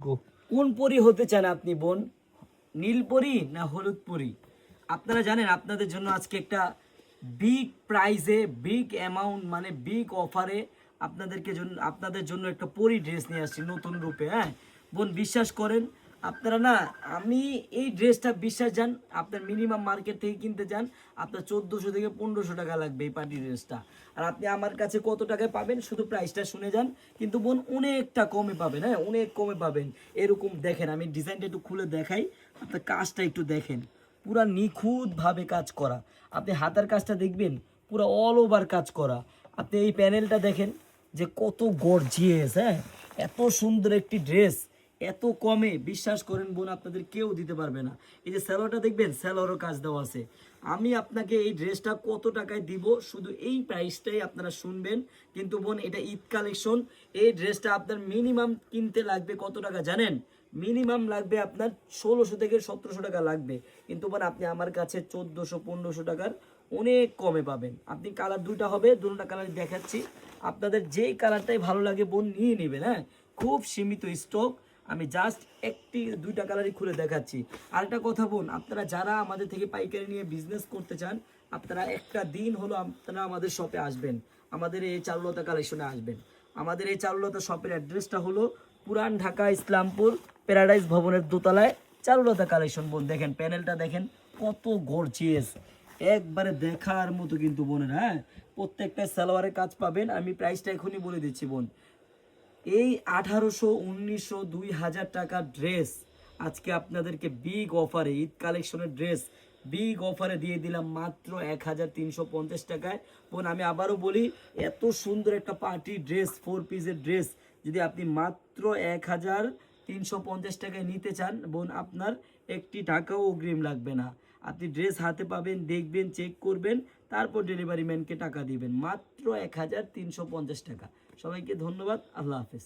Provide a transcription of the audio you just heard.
গো। কোন পরি হতে চান আপনি বোন? নীল পরি না হলুদ পরি? আপনারা জানেন আপনাদের জন্য আজকে একটা বিগ প্রাইজে, বিগ অ্যামাউন্ট, মানে বিগ অফারে আপনাদের জন্য একটা পরি ড্রেস নিয়ে আসছি নতুন রূপে। হ্যাঁ বোন, বিশ্বাস করেন আপনারা না, আমি এই ড্রেসটা বিশ্বাস যান, আপনার মিনিমাম মার্কেট থেকে কিনতে যান আপনার 1400 থেকে 1500 টাকা লাগবে এই পার্টি ড্রেসটা। আর আপনি আমার কাছে কত টাকায় পাবেন শুধু প্রাইসটা শুনে যান, কিন্তু বোন অনেকটা কমে পাবেন। হ্যাঁ অনেক কমে পাবেন। এরকম দেখেন, আমি ডিজাইনটা একটু খুলে দেখাই, আপনার কাজটা একটু দেখেন, পুরা নিখুঁতভাবে কাজ করা। আপনি হাতার কাজটা দেখবেন, পুরো অল ওভার কাজ করা। আপনি এই প্যানেলটা দেখেন যে কত গর্জিয়াস। হ্যাঁ এত সুন্দর একটি ড্রেস এত কমে বিশ্বাস করেন বোন আপনাদের কেউ দিতে পারবে না। এই যে স্যালোয়ারটা দেখবেন, স্যালোয়ারও কাজ দেওয়া আছে। আমি আপনাকে এই ড্রেসটা কত টাকায় দিব শুধু এই প্রাইসটাই আপনারা শুনবেন। কিন্তু বোন এটা ঈদ কালেকশন, এই ড্রেসটা আপনার মিনিমাম কিনতে লাগবে কত টাকা জানেন? মিনিমাম লাগবে আপনার 1600 থেকে 1700 টাকা লাগবে। কিন্তু বোন আপনি আমার কাছে 1400-1500 টাকার অনেক কমে পাবেন। আপনি কালার দুইটা হবে, দুটোটা কালার দেখাচ্ছি, আপনাদের যেই কালারটাই ভালো লাগে বোন নিয়ে নেবেন। হ্যাঁ খুব সীমিত স্টক, আমি জাস্ট দুইটা কালারই খুলে দেখাচ্ছি। আরেকটা কথা বোন, আপনারা যারা আমাদের থেকে পাইকারি নিয়ে বিজনেস করতে চান, আপনারা একটা দিন হলো আপনারা আমাদের শপে আসবেন, আমাদের এই চারুলতা কালেকশনে আসবেন। আমাদের এই চারুলতা শপের অ্যাড্রেসটা হলো পুরান ঢাকা ইসলামপুর প্যারাডাইস ভবনের দোতলায় চারুলতা কালেকশন। বোন দেখেন প্যানেলটা দেখেন কত গর্জিয়াস, একবারে দেখার মতো কিন্তু বোনের। হ্যাঁ প্রত্যেকটা সালোয়ারের কাজ পাবেন। আমি প্রাইসটা এখনই বলে দিচ্ছি বোন, এই 1800, 1900, 2000 টাকার ড্রেস আজকে আপনাদেরকে বিগ অফারে, ঈদ কালেকশনের ড্রেস বিগ অফারে দিয়ে দিলাম মাত্র 1350 টাকায়। বোন আমি আবারও বলি, এত সুন্দর একটা পার্টি ড্রেস, 4 পিসের ড্রেস যদি আপনি মাত্র 1350 টাকায় নিতে চান বোন, আপনার একটি টাকাও অগ্রিম লাগবে না। আপনি ড্রেস হাতে পাবেন, দেখবেন, চেক করবেন, তারপর ডেলিভারি ম্যানকে টাকা দিবেন। মাত্র 1350 টাকা। সবাইকে ধন্যবাদ, আল্লাহ হাফেজ।